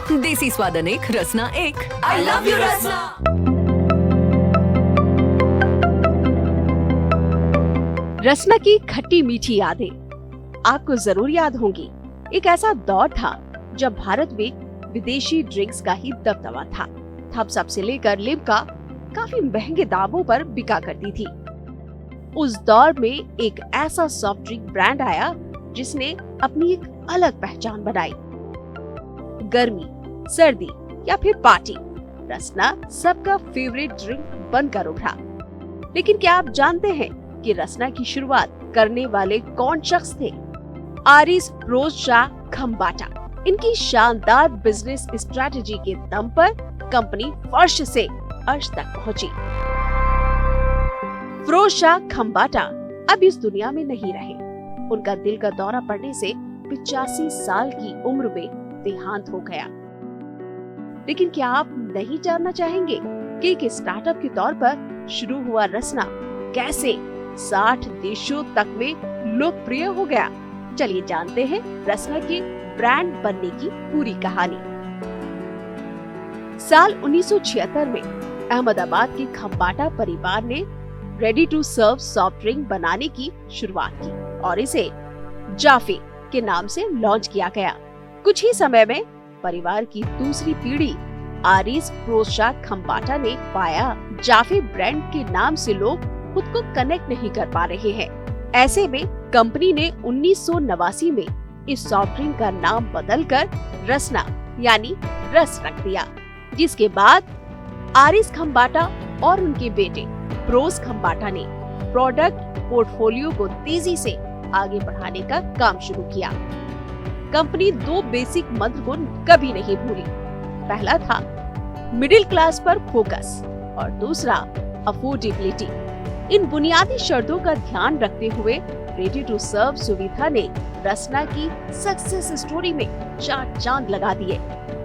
देसी स्वाद अनेक, रसना एक। आई लव यू रसना। रसना की खट्टी मीठी यादें आपको जरूर याद होंगी। एक ऐसा दौर था जब भारत में विदेशी ड्रिंक्स का ही दबदबा था। थम्स अप से लेकर लिम्का काफी महंगे दामों पर बिका करती थी। उस दौर में एक ऐसा सॉफ्ट ड्रिंक ब्रांड आया जिसने अपनी एक अलग पहचान बनाई। गर्मी, सर्दी या फिर पार्टी, रसना सबका फेवरेट ड्रिंक बनकर उभरा। लेकिन क्या आप जानते हैं कि रसना की शुरुआत करने वाले कौन शख्स थे? आरिस फ्रोज़शाह खम्बाटा। इनकी शानदार बिजनेस स्ट्रेटेजी के दम पर कंपनी फर्श से अर्श तक पहुंची। फ्रोज़शाह खम्बाटा अब इस दुनिया में नहीं रहे। उनका दिल का दौरा पड़ने से 85 साल की उम्र में देहांत हो गया। लेकिन क्या आप नहीं जानना चाहेंगे कि एक स्टार्टअप के तौर पर शुरू हुआ रसना कैसे 60 देशों तक में लोकप्रिय हो गया? चलिए जानते हैं रसना के ब्रांड बनने की पूरी कहानी। साल 1976 में अहमदाबाद के खम्बाटा परिवार ने ready to serve soft drink बनाने की शुरुआत की और इसे जाफे के नाम से लॉन्च किया गया। कुछ ही समय में परिवार की दूसरी पीढ़ी आरिस फ्रोज़शाह खम्बाटा ने पाया जाफे ब्रांड के नाम से लोग खुद को कनेक्ट नहीं कर पा रहे हैं। ऐसे में कंपनी ने 1989 में इस सॉफ्ट ड्रिंक का नाम बदलकर रसना यानी रस रख दिया, जिसके बाद आरिस खम्बाटा और उनके बेटे फ्रोज़ खम्बाटा ने प्रोडक्ट पोर्टफोलियो को तेजी से आगे बढ़ाने का काम शुरू किया। कंपनी 2 बेसिक मंत्र को कभी नहीं भूली। पहला था मिडिल क्लास पर फोकस और दूसरा अफोर्डेबिलिटी। इन बुनियादी शर्तों का ध्यान रखते हुए रेडी टू सर्व सुविधा ने रसना की सक्सेस स्टोरी में 4 चांद लगा दिए।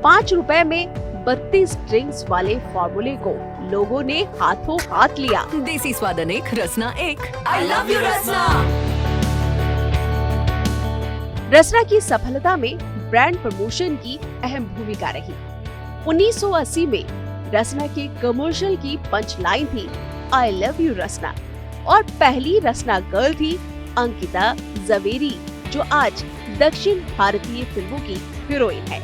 5 रुपए में 32 ड्रिंक्स वाले फॉर्मूले को लोगों ने हाथों हाथ लिया। देसी स्वाद अनेक, रसना एक। आई लव यू रसना। रसना की सफलता में ब्रांड प्रमोशन की अहम भूमिका रही। 1980 में रसना के कमर्शियल की पंच लाइन थी आई लव यू रसना और पहली रसना गर्ल थी अंकिता जवेरी, जो आज दक्षिण भारतीय फिल्मों की हीरोइन है।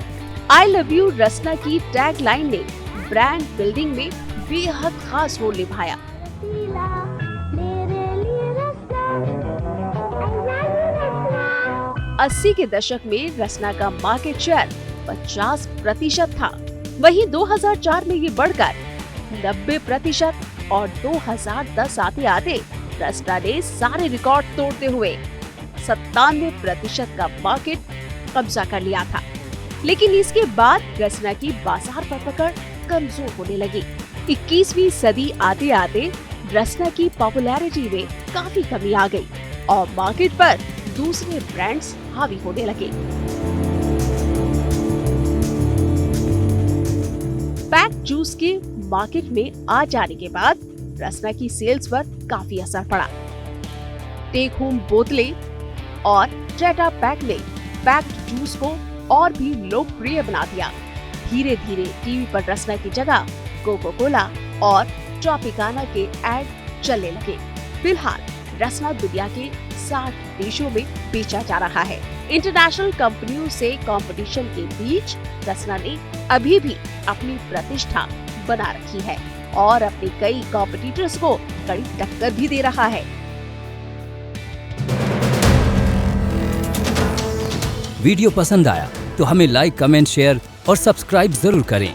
आई लव यू रसना की टैग लाइन ने ब्रांड बिल्डिंग में बेहद खास रोल निभाया। 80 के दशक में रसना का मार्केट शेयर 50% था। वहीं 2004 में ये बढ़कर 90% और 2010 आते आते रसना ने सारे रिकॉर्ड तोड़ते हुए 97% का मार्केट कब्जा कर लिया था। लेकिन इसके बाद रसना की बाजार पर पकड़ कमजोर होने लगी। 21वीं सदी आते आते रसना की पॉपुलैरिटी में काफी कमी आ गई और मार्केट पर दूसरे ब्रांड्स हावी होने लगे। पैक जूस के मार्केट में आ जाने के बाद रसना की सेल्स पर काफी असर पड़ा। टेक होम बोतलें और टेट्रा पैक ने पैक्ड जूस को और भी लोकप्रिय बना दिया। धीरे धीरे टीवी पर रसना की जगह कोको कोला और ट्रॉपिकाना के एड चलने लगे। फिलहाल रसना दुनिया के 60 देशों में बेचा जा रहा है। इंटरनेशनल कंपनियों से कंपटीशन के बीच रसना ने अभी भी अपनी प्रतिष्ठा बना रखी है और अपने कई कॉम्पिटिटर्स को कड़ी टक्कर भी दे रहा है। वीडियो पसंद आया तो हमें लाइक, कमेंट, शेयर और सब्सक्राइब जरूर करें।